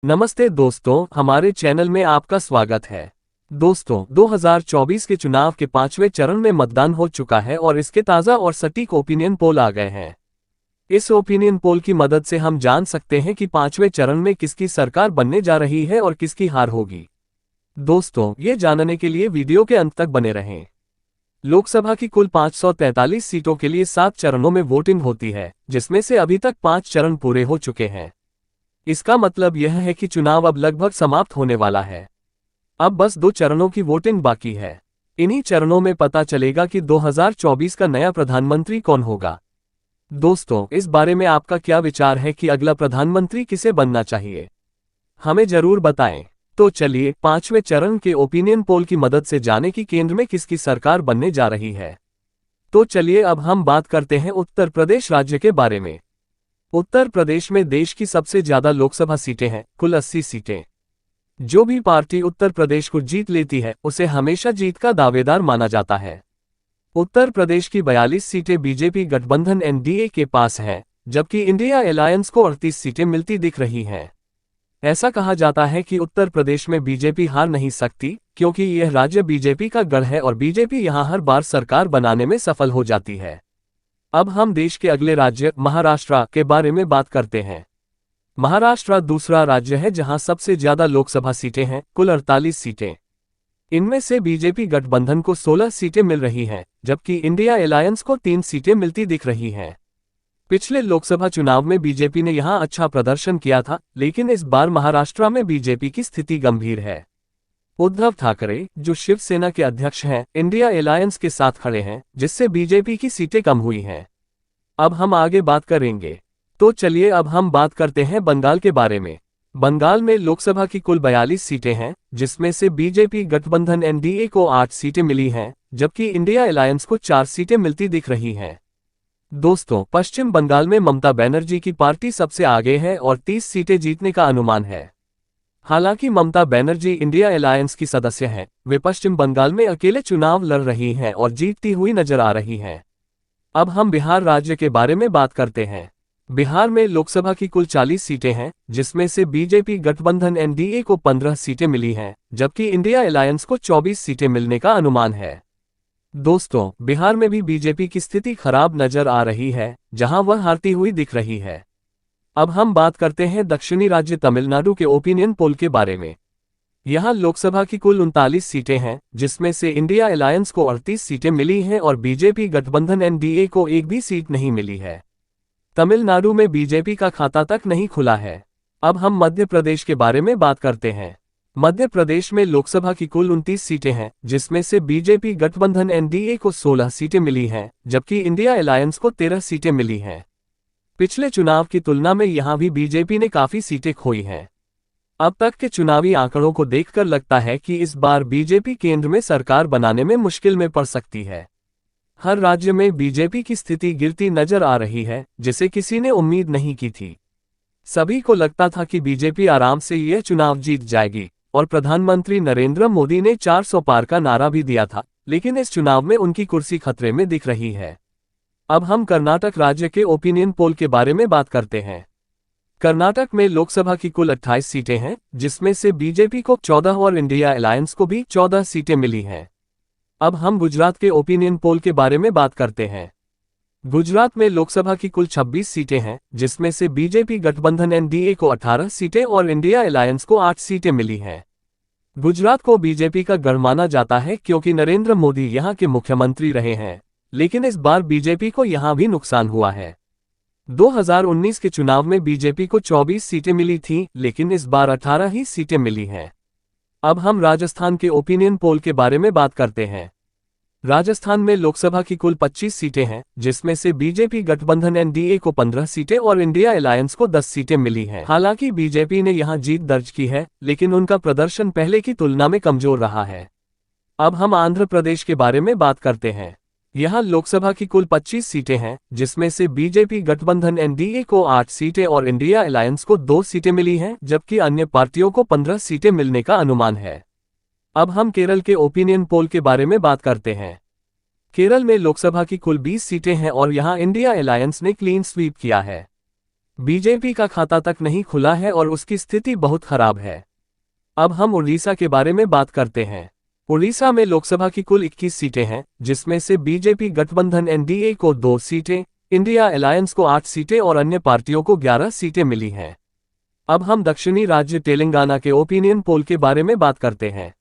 नमस्ते दोस्तों, हमारे चैनल में आपका स्वागत है। दोस्तों, 2024 के चुनाव के 5वें चरण में मतदान हो चुका है और इसके ताज़ा और सटीक ओपिनियन पोल आ गए हैं। इस ओपिनियन पोल की मदद से हम जान सकते हैं कि 5वें चरण में किसकी सरकार बनने जा रही है और किसकी हार होगी। दोस्तों, ये जानने के लिए वीडियो के अंत तक बने रहें। लोकसभा की कुल 543 सीटों के लिए 7 चरणों में वोटिंग होती है, जिसमें से अभी तक 5 चरण पूरे हो चुके हैं। इसका मतलब यह है कि चुनाव अब लगभग समाप्त होने वाला है। अब बस 2 चरणों की वोटिंग बाकी है। इन्हीं चरणों में पता चलेगा कि 2024 का नया प्रधानमंत्री कौन होगा। दोस्तों, इस बारे में आपका क्या विचार है कि अगला प्रधानमंत्री किसे बनना चाहिए? हमें जरूर बताएं। तो चलिए 5वें चरण के ओपिनियन पोल की मदद से जाने कि केंद्र में किसकी सरकार बनने जा रही है। तो चलिए अब हम बात करते हैं उत्तर प्रदेश राज्य के बारे में। उत्तर प्रदेश में देश की सबसे ज्यादा लोकसभा सीटें हैं, कुल 80 सीटें। जो भी पार्टी उत्तर प्रदेश को जीत लेती है उसे हमेशा जीत का दावेदार माना जाता है। उत्तर प्रदेश की 42 सीटें बीजेपी गठबंधन एनडीए के पास हैं, जबकि इंडिया अलायंस को 38 सीटें मिलती दिख रही हैं। ऐसा कहा जाता है कि उत्तर प्रदेश में बीजेपी हार नहीं सकती, क्योंकि यह राज्य बीजेपी का गढ़ है और बीजेपी यहां हर बार सरकार बनाने में सफल हो जाती है। अब हम देश के अगले राज्य महाराष्ट्र के बारे में बात करते हैं। महाराष्ट्र दूसरा राज्य है जहां सबसे ज्यादा लोकसभा सीटें हैं, कुल 48 सीटें। इनमें से बीजेपी गठबंधन को 16 सीटें मिल रही हैं, जबकि इंडिया अलायंस को 3 सीटें मिलती दिख रही हैं। पिछले लोकसभा चुनाव में बीजेपी ने यहां अच्छा प्रदर्शन किया था, लेकिन इस बार महाराष्ट्र में बीजेपी की स्थिति गंभीर है। उद्धव ठाकरे, जो शिवसेना के अध्यक्ष हैं, इंडिया अलायंस के साथ खड़े हैं, जिससे बीजेपी की सीटें कम हुई हैं। अब हम आगे बात करेंगे। तो चलिए अब हम बात करते हैं बंगाल के बारे में। बंगाल में लोकसभा की कुल 42 सीटें हैं, जिसमें से बीजेपी गठबंधन एनडीए को 8 सीटें मिली हैं, जबकि इंडिया अलायंस को 4 सीटें मिलती दिख रही हैं। दोस्तों, पश्चिम बंगाल में ममता बनर्जी की पार्टी सबसे आगे है और 30 सीटें जीतने का अनुमान है। हालांकि ममता बनर्जी इंडिया अलायंस की सदस्य हैं, वे पश्चिम बंगाल में अकेले चुनाव लड़ रही हैं और जीतती हुई नजर आ रही हैं। अब हम बिहार राज्य के बारे में बात करते हैं। बिहार में लोकसभा की कुल 40 सीटें हैं, जिसमें से बीजेपी गठबंधन एनडीए को 15 सीटें मिली हैं, जबकि इंडिया अलायंस को 24 सीटें मिलने का अनुमान है। दोस्तों, बिहार में भी बीजेपी की स्थिति खराब नजर आ रही है, जहां वह हारती हुई दिख रही है। अब हम बात करते हैं दक्षिणी राज्य तमिलनाडु के ओपिनियन पोल के बारे में। यहां लोकसभा की कुल 39 सीटें हैं, जिसमें से इंडिया अलायंस को 38 सीटें मिली हैं और बीजेपी गठबंधन एनडीए को एक भी सीट नहीं मिली है। तमिलनाडु में बीजेपी का खाता तक नहीं खुला है। अब हम मध्य प्रदेश के बारे में बात करते हैं। मध्य प्रदेश में लोकसभा की कुल 29 सीटें हैं, जिसमें से बीजेपी गठबंधन एनडीए को 16 सीटें मिली हैं, जबकि इंडिया अलायंस को 13 सीटें मिली हैं। पिछले चुनाव की तुलना में यहां भी बीजेपी ने काफी सीटें खोई हैं। अब तक के चुनावी आंकड़ों को देखकर लगता है कि इस बार बीजेपी केंद्र में सरकार बनाने में मुश्किल में पड़ सकती है। हर राज्य में बीजेपी की स्थिति गिरती नजर आ रही है, जिसे किसी ने उम्मीद नहीं की थी। सभी को लगता था कि बीजेपी आराम से यह चुनाव जीत जाएगी और प्रधानमंत्री नरेंद्र मोदी ने 400 पार का नारा भी दिया था, लेकिन इस चुनाव में उनकी कुर्सी खतरे में दिख रही है। अब हम कर्नाटक राज्य के ओपिनियन पोल के बारे में बात करते हैं। कर्नाटक में लोकसभा की कुल 28 सीटें हैं, जिसमें से बीजेपी को 14 और इंडिया अलायंस को भी 14 सीटें मिली हैं। अब हम गुजरात के ओपिनियन पोल के बारे में बात करते हैं। गुजरात में लोकसभा की कुल 26 सीटें हैं, जिसमें से बीजेपी गठबंधन एनडीए को 18 सीटें और इंडिया अलायंस को 8 सीटें मिली हैं। गुजरात को बीजेपी का गढ़ माना जाता है, क्योंकि नरेंद्र मोदी यहां के मुख्यमंत्री रहे हैं, लेकिन इस बार बीजेपी को यहां भी नुकसान हुआ है। 2019 के चुनाव में बीजेपी को 24 सीटें मिली थीं, लेकिन इस बार 18 ही सीटें मिली हैं। अब हम राजस्थान के ओपिनियन पोल के बारे में बात करते हैं। राजस्थान में लोकसभा की कुल 25 सीटें हैं, जिसमें से बीजेपी गठबंधन एनडीए को 15 सीटें और इंडिया अलायंस को 10 सीटें मिली हैं। हालांकि बीजेपी ने यहां जीत दर्ज की है, लेकिन उनका प्रदर्शन पहले की तुलना में कमजोर रहा है। अब हम आंध्र प्रदेश के बारे में बात करते हैं। यहां लोकसभा की कुल 25 सीटें हैं, जिसमें से बीजेपी गठबंधन एनडीए को 8 सीटें और इंडिया अलायंस को 2 सीटें मिली हैं, जबकि अन्य पार्टियों को 15 सीटें मिलने का अनुमान है। अब हम केरल के ओपिनियन पोल के बारे में बात करते हैं। केरल में लोकसभा की कुल 20 सीटें हैं और यहां इंडिया अलायंस ने क्लीन स्वीप किया है। बीजेपी का खाता तक नहीं खुला है और उसकी स्थिति बहुत खराब है। अब हम उड़ीसा के बारे में बात करते हैं। उड़ीसा में लोकसभा की कुल 21 सीटें हैं, जिसमें से बीजेपी गठबंधन एनडीए को 2 सीटें, इंडिया अलायंस को 8 सीटें और अन्य पार्टियों को 11 सीटें मिली हैं। अब हम दक्षिणी राज्य तेलंगाना के ओपिनियन पोल के बारे में बात करते हैं।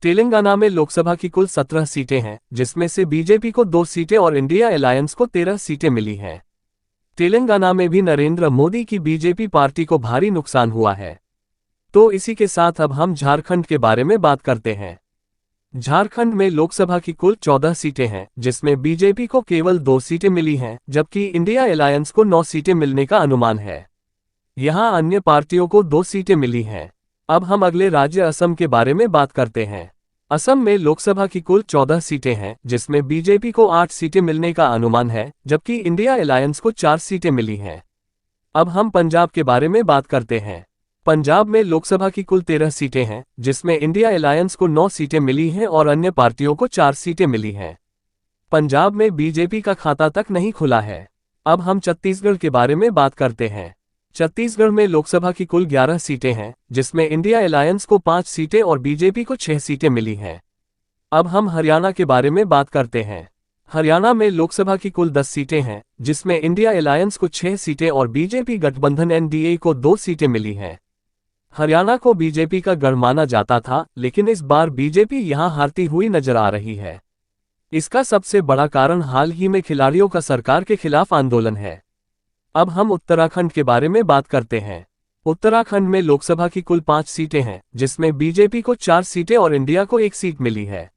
तेलंगाना में लोकसभा की कुल 17 सीटें हैं, जिसमें से बीजेपी को 2 सीटें और इंडिया अलायंस को 13 सीटें मिली हैं। तेलंगाना में भी नरेंद्र मोदी की बीजेपी पार्टी को भारी नुकसान हुआ है। तो इसी के साथ अब हम झारखंड के बारे में बात करते हैं। झारखंड में लोकसभा की कुल 14 सीटें हैं, जिसमें बीजेपी को केवल 2 सीटें मिली हैं, जबकि इंडिया अलायंस को 9 सीटें मिलने का अनुमान है। यहां अन्य पार्टियों को 2 सीटें मिली हैं। अब हम अगले राज्य असम के बारे में बात करते हैं। असम में लोकसभा की कुल 14 सीटें हैं, जिसमें बीजेपी को 8 सीटें मिलने का अनुमान है, जबकि इंडिया अलायंस को 4 सीटें मिली हैं। अब हम पंजाब के बारे में बात करते हैं। पंजाब में लोकसभा की कुल 13 सीटें हैं, जिसमें इंडिया अलायंस को 9 सीटें मिली हैं और अन्य पार्टियों को 4 सीटें मिली हैं। पंजाब में बीजेपी का खाता तक नहीं खुला है। अब हम छत्तीसगढ़ के बारे में बात करते हैं। छत्तीसगढ़ में लोकसभा की कुल 11 सीटें हैं, जिसमें इंडिया अलायंस को 5 सीटें और बीजेपी को 6 सीटें मिली हैं। अब हम हरियाणा के बारे में बात करते हैं। हरियाणा में लोकसभा की कुल 10 सीटें हैं, जिसमें इंडिया अलायंस को 6 सीटें और बीजेपी गठबंधन एनडीए को 2 सीटें मिली हैं। हरियाणा को बीजेपी का गढ़ माना जाता था, लेकिन इस बार बीजेपी यहां हारती हुई नजर आ रही है। इसका सबसे बड़ा कारण हाल ही में खिलाड़ियों का सरकार के खिलाफ आंदोलन है। अब हम उत्तराखंड के बारे में बात करते हैं। उत्तराखंड में लोकसभा की कुल 5 सीटें हैं, जिसमें बीजेपी को 4 सीटें और इंडिया को 1 सीट मिली है।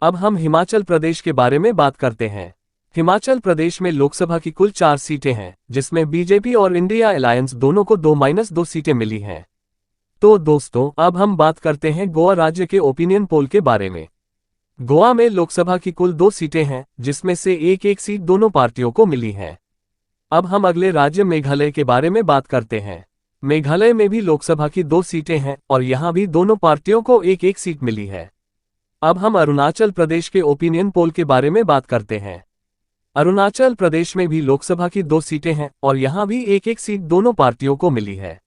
अब हम हिमाचल प्रदेश के बारे में बात करते हैं। हिमाचल प्रदेश में लोकसभा की कुल 4 सीटें हैं, जिसमें बीजेपी और इंडिया अलायंस दोनों को 2-2 सीटें मिली हैं। तो दोस्तों, अब हम बात करते हैं गोवा राज्य के ओपिनियन पोल के बारे में। गोवा में लोकसभा की कुल 2 सीटें हैं, जिसमें से एक सीट दोनों पार्टियों को मिली है। अब हम अगले राज्य मेघालय के बारे में बात करते हैं। मेघालय में भी लोकसभा की 2 सीटें हैं और यहां भी दोनों पार्टियों को एक सीट मिली है। अब हम अरुणाचल प्रदेश के ओपिनियन पोल के बारे में बात करते हैं। अरुणाचल प्रदेश में भी लोकसभा की 2 सीटें हैं और यहां भी एक सीट दोनों पार्टियों को मिली है।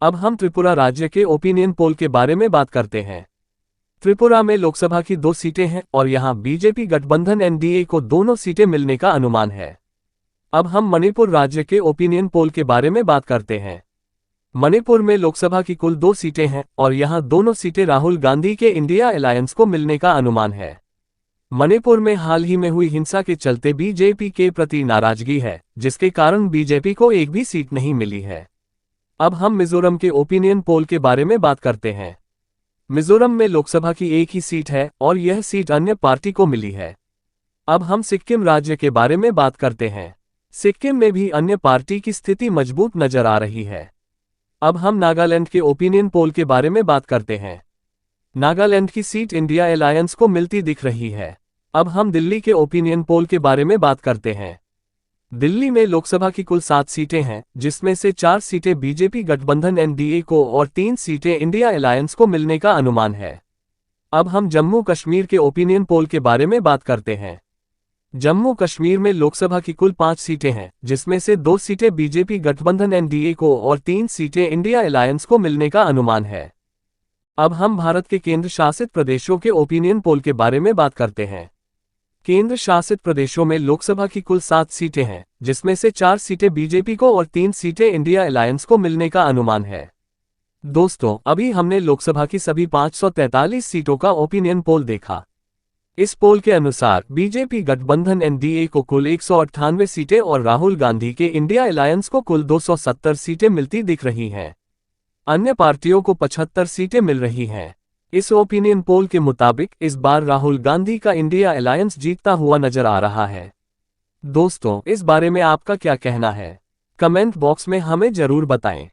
अब हम त्रिपुरा राज्य के ओपिनियन पोल के बारे में बात करते हैं। त्रिपुरा में लोकसभा की 2 सीटें हैं और यहां बीजेपी गठबंधन एनडीए को दोनों सीटें मिलने का अनुमान है। अब हम मणिपुर राज्य के ओपिनियन पोल के बारे में बात करते हैं। मणिपुर में लोकसभा की कुल 2 सीटें हैं और यहां दोनों सीटें राहुल गांधी के इंडिया अलायंस को मिलने का अनुमान है। मणिपुर में हाल ही में हुई हिंसा के चलते बीजेपी के प्रति नाराजगी है, जिसके कारण बीजेपी को एक भी सीट नहीं मिली है। अब हम मिजोरम के ओपिनियन पोल के बारे में बात करते हैं। मिजोरम में लोकसभा की 1 ही सीट है और यह सीट अन्य पार्टी को मिली है। अब हम सिक्किम राज्य के बारे में बात करते हैं। सिक्किम में भी अन्य पार्टी की स्थिति मजबूत नजर आ रही है। अब हम नागालैंड के ओपिनियन पोल के बारे में बात करते हैं। नागालैंड की सीट इंडिया अलायंस को मिलती दिख रही है। अब हम दिल्ली के ओपिनियन पोल के बारे में बात करते हैं। दिल्ली में लोकसभा की कुल 7 सीटें हैं, जिसमें से 4 सीटें बीजेपी गठबंधन एनडीए को और 3 सीटें इंडिया अलायंस को मिलने का अनुमान है। अब हम जम्मू कश्मीर के ओपिनियन पोल के बारे में बात करते हैं। जम्मू कश्मीर में लोकसभा की कुल 5 सीटें हैं, जिसमें से 2 सीटें बीजेपी गठबंधन एनडीए को और 3 सीटें इंडिया अलायंस को मिलने का अनुमान है। अब हम भारत के केंद्र शासित प्रदेशों के ओपिनियन पोल के बारे में बात करते हैं। केंद्र शासित प्रदेशों में लोकसभा की कुल 7 सीटें हैं, जिसमें से 4 सीटें बीजेपी को और 3 सीटें इंडिया अलायंस को मिलने का अनुमान है। दोस्तों, अभी हमने लोकसभा की सभी 543 सीटों का ओपिनियन पोल देखा। इस पोल के अनुसार बीजेपी गठबंधन एनडीए को कुल 198 सीटें और राहुल गांधी के इंडिया अलायंस को कुल 270 सीटें मिलती दिख रही हैं। अन्य पार्टियों को 75 सीटें मिल रही हैं। इस ओपिनियन पोल के मुताबिक इस बार राहुल गांधी का इंडिया अलायंस जीतता हुआ नजर आ रहा है। दोस्तों, इस बारे में आपका क्या कहना है? कमेंट बॉक्स में हमें जरूर बताएं।